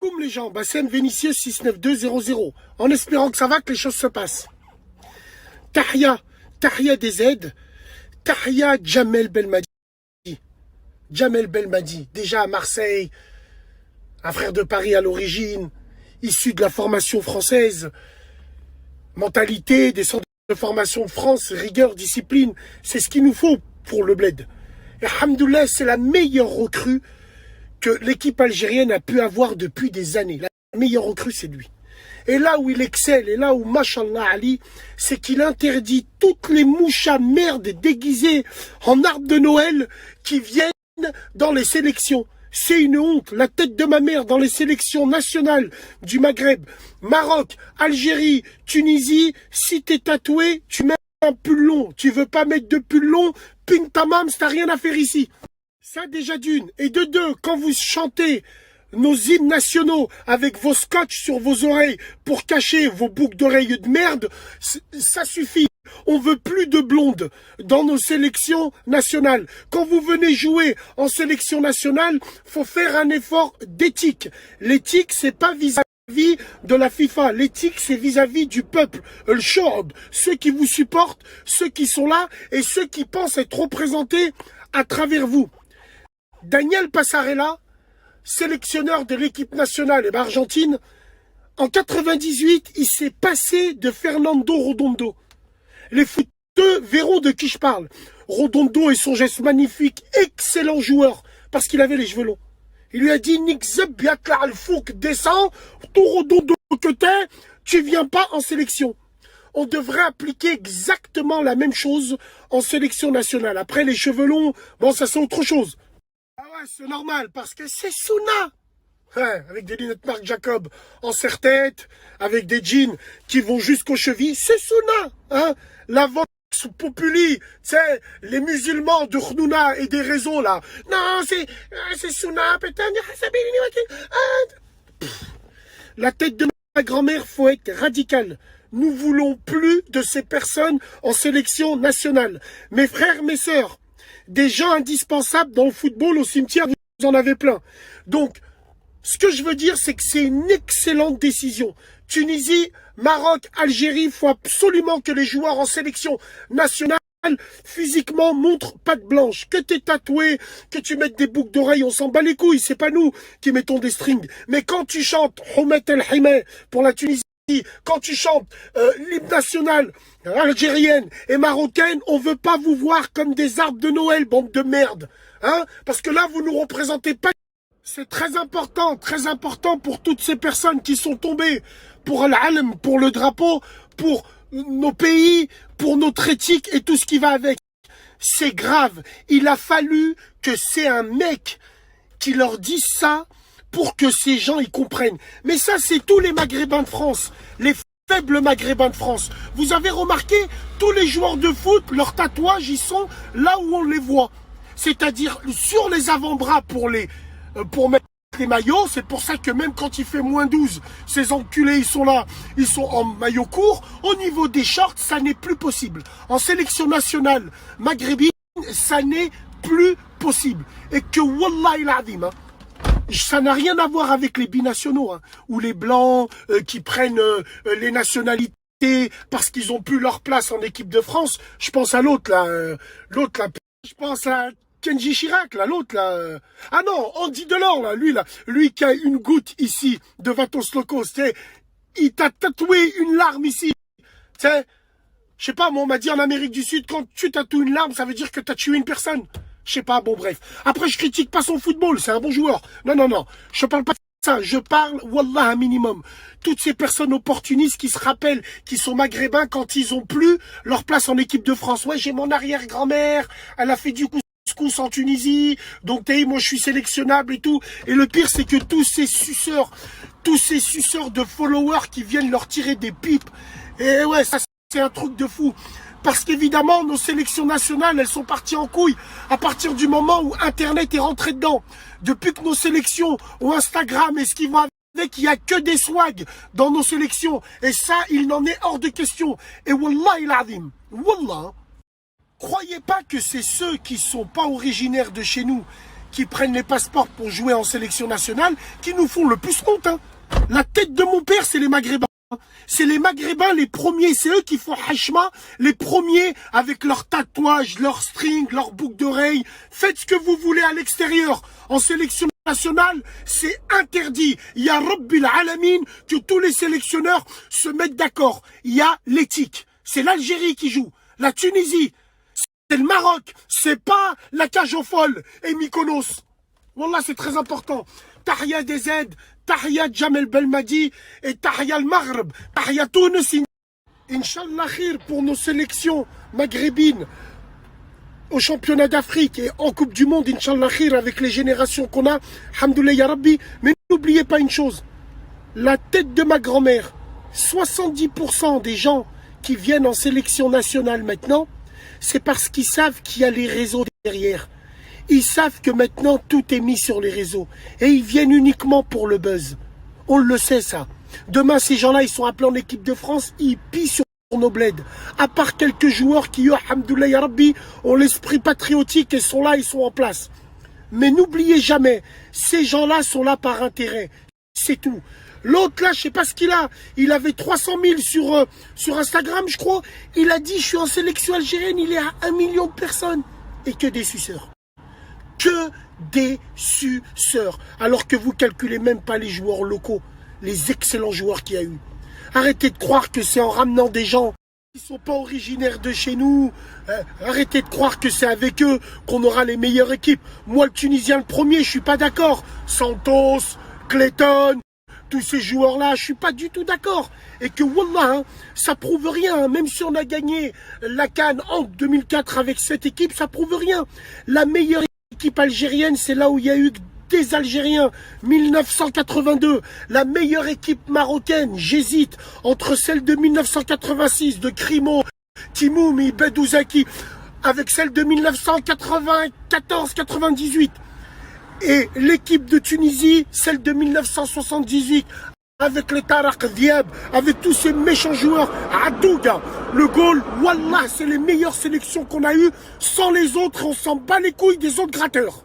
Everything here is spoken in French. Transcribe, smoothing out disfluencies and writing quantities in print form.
Boum les gens, Bassem Vénitieux 69200, en espérant que ça va, que les choses se passent. Tahia des aides, Tahia Jamel Belmadi. Jamel Belmadi, déjà à Marseille, un frère de Paris à l'origine, issu de la formation française, mentalité, des centres de formation de France, rigueur, discipline, c'est ce qu'il nous faut pour le bled. Et alhamdoulilah, c'est la meilleure recrue que l'équipe algérienne a pu avoir depuis des années. La meilleure recrue, c'est lui. Et là où il excelle, et là où, mashallah Ali, c'est qu'il interdit toutes les mouches à merde déguisées en arbre de Noël qui viennent dans les sélections. C'est une honte. La tête de ma mère dans les sélections nationales du Maghreb, Maroc, Algérie, Tunisie, si t'es tatoué, tu mets un pull long. Tu veux pas mettre de pull long, ping tamam, t'as rien à faire ici. Ça déjà d'une. Et de deux, quand vous chantez nos hymnes nationaux avec vos scotch sur vos oreilles pour cacher vos boucles d'oreilles de merde, ça suffit. On veut plus de blondes dans nos sélections nationales. Quand vous venez jouer en sélection nationale, faut faire un effort d'éthique. L'éthique, c'est pas vis-à-vis de la FIFA. L'éthique, c'est vis-à-vis du peuple. Le shorb, ceux qui vous supportent, ceux qui sont là et ceux qui pensent être représentés à travers vous. Daniel Passarella, sélectionneur de l'équipe nationale argentine, en 98, il s'est passé de Fernando Redondo. Les footeux verront de qui je parle. Redondo et son geste magnifique, excellent joueur, parce qu'il avait les cheveux longs. Il lui a dit, Nick Zeb, Biatla Al-Fouk, descends, ton Redondo que t'es, tu viens pas en sélection. On devrait appliquer exactement la même chose en sélection nationale. Après, les cheveux longs, bon, ça c'est autre chose. Ah ouais, c'est normal, parce que c'est Souna. Ouais, avec des lunettes Marc Jacob en serre-tête, avec des jeans qui vont jusqu'aux chevilles, c'est Souna. Hein, la Vox Populi, c'est les musulmans de Khnouna et des réseaux là. Non, c'est Souna, putain. La tête de ma grand-mère, faut être radical. Nous voulons plus de ces personnes en sélection nationale. Mes frères, mes sœurs, des gens indispensables dans le football, au cimetière, vous en avez plein. Donc, ce que je veux dire, c'est que c'est une excellente décision. Tunisie, Maroc, Algérie, il faut absolument que les joueurs en sélection nationale, physiquement, montrent patte blanche. Que t'es tatoué, que tu mettes des boucles d'oreilles, on s'en bat les couilles. C'est pas nous qui mettons des strings. Mais quand tu chantes Houmet El Himé pour la Tunisie, quand tu chantes l'hymne national algérienne et marocaine, on veut pas vous voir comme des arbres de Noël, bande de merde. Hein? Parce que là, vous nous représentez pas. C'est très important pour toutes ces personnes qui sont tombées pour l'Alm, pour le drapeau, pour nos pays, pour notre éthique et tout ce qui va avec. C'est grave. Il a fallu que c'est un mec qui leur dise ça pour que ces gens y comprennent. Mais ça, c'est tous les Maghrébins de France, les faibles Maghrébins de France. Vous avez remarqué, tous les joueurs de foot, leurs tatouages, ils sont là où on les voit. C'est-à-dire sur les avant-bras pour mettre les maillots. C'est pour ça que même quand il fait moins 12, ces enculés, ils sont là, ils sont en maillot court. Au niveau des shorts, ça n'est plus possible. En sélection nationale maghrébine, ça n'est plus possible. Et que, wallahi l'azim, hein, ça n'a rien à voir avec les binationaux, hein, ou les blancs qui prennent les nationalités parce qu'ils n'ont plus leur place en équipe de France. Je pense à l'autre là, je pense à Kenji Chirac, là, l'autre, là. Ah non, Andy Delors, là, lui qui a une goutte ici de Vatos Locos, il t'a tatoué une larme ici. Tu sais, je sais pas, moi, on m'a dit en Amérique du Sud, quand tu tatoues une larme, ça veut dire que t'as tué une personne. Je sais pas, bon, bref. Après, je critique pas son football, c'est un bon joueur. Non, je parle pas de ça, je parle, wallah, un minimum. Toutes ces personnes opportunistes qui se rappellent, qui sont maghrébins quand ils ont plus leur place en équipe de France. Ouais, j'ai mon arrière-grand-mère, elle a fait du couscous en Tunisie, donc moi je suis sélectionnable et tout. Et le pire, c'est que tous ces suceurs de followers qui viennent leur tirer des pipes, et ouais, ça c'est un truc de fou. Parce qu'évidemment, nos sélections nationales, elles sont parties en couille à partir du moment où Internet est rentré dedans. Depuis que nos sélections ont Instagram et ce qui va avec, il n'y a que des swags dans nos sélections. Et ça, il n'en est hors de question. Et wallahi l'azim, wallah, croyez pas que c'est ceux qui sont pas originaires de chez nous qui prennent les passeports pour jouer en sélection nationale qui nous font le plus honte. Hein. La tête de mon père, c'est les Maghrébins. C'est les Maghrébins les premiers, c'est eux qui font hachma, les premiers avec leurs tatouages, leurs strings, leurs boucles d'oreilles. Faites ce que vous voulez à l'extérieur. En sélection nationale, c'est interdit. Il y a Rabbil Alamin que tous les sélectionneurs se mettent d'accord. Il y a l'éthique. C'est l'Algérie qui joue, la Tunisie, c'est le Maroc, c'est pas la cage aux folles et Mykonos. Wallah, c'est très important. Tahia des aides, Tahia Jamel Belmadi et Tahia al Maghreb, Tahia Tunis. Inch'Allah khir pour nos sélections maghrébines au championnat d'Afrique et en Coupe du Monde, Inch'Allah khir avec les générations qu'on a. Alhamdoulilah ya Rabbi. Mais n'oubliez pas une chose, la tête de ma grand-mère, 70% des gens qui viennent en sélection nationale maintenant, c'est parce qu'ils savent qu'il y a les réseaux derrière. Ils savent que maintenant tout est mis sur les réseaux. Et ils viennent uniquement pour le buzz. On le sait ça. Demain ces gens-là ils sont appelés en équipe de France, ils pillent sur nos bleds. À part quelques joueurs qui, alhamdoulilah ya Rabbi, ont l'esprit patriotique et sont là, ils sont en place. Mais n'oubliez jamais, ces gens-là sont là par intérêt. C'est tout. L'autre là, je sais pas ce qu'il a. Il avait 300 000 sur Instagram, je crois. Il a dit, je suis en sélection algérienne, il est à 1 million de personnes. Et que des suceurs. Que des suceurs. Alors que vous calculez même pas les joueurs locaux. Les excellents joueurs qu'il y a eu. Arrêtez de croire que c'est en ramenant des gens qui ne sont pas originaires de chez nous. Arrêtez de croire que c'est avec eux qu'on aura les meilleures équipes. Moi, le Tunisien, le premier, je suis pas d'accord. Santos, Clayton, tous ces joueurs-là, je suis pas du tout d'accord. Et que Wallah, hein, ça prouve rien. Même si on a gagné la CAN en 2004 avec cette équipe, ça prouve rien. La meilleure équipe algérienne, c'est là où il y a eu des Algériens, 1982, la meilleure équipe marocaine, j'hésite, entre celle de 1986, de Crimo, Timoumi, Bedouzaki, avec celle de 1994-98, et l'équipe de Tunisie, celle de 1978, avec les Tarak Diab, avec tous ces méchants joueurs, Adouga, le goal, Wallah, c'est les meilleures sélections qu'on a eues, sans les autres, on s'en bat les couilles des autres gratteurs.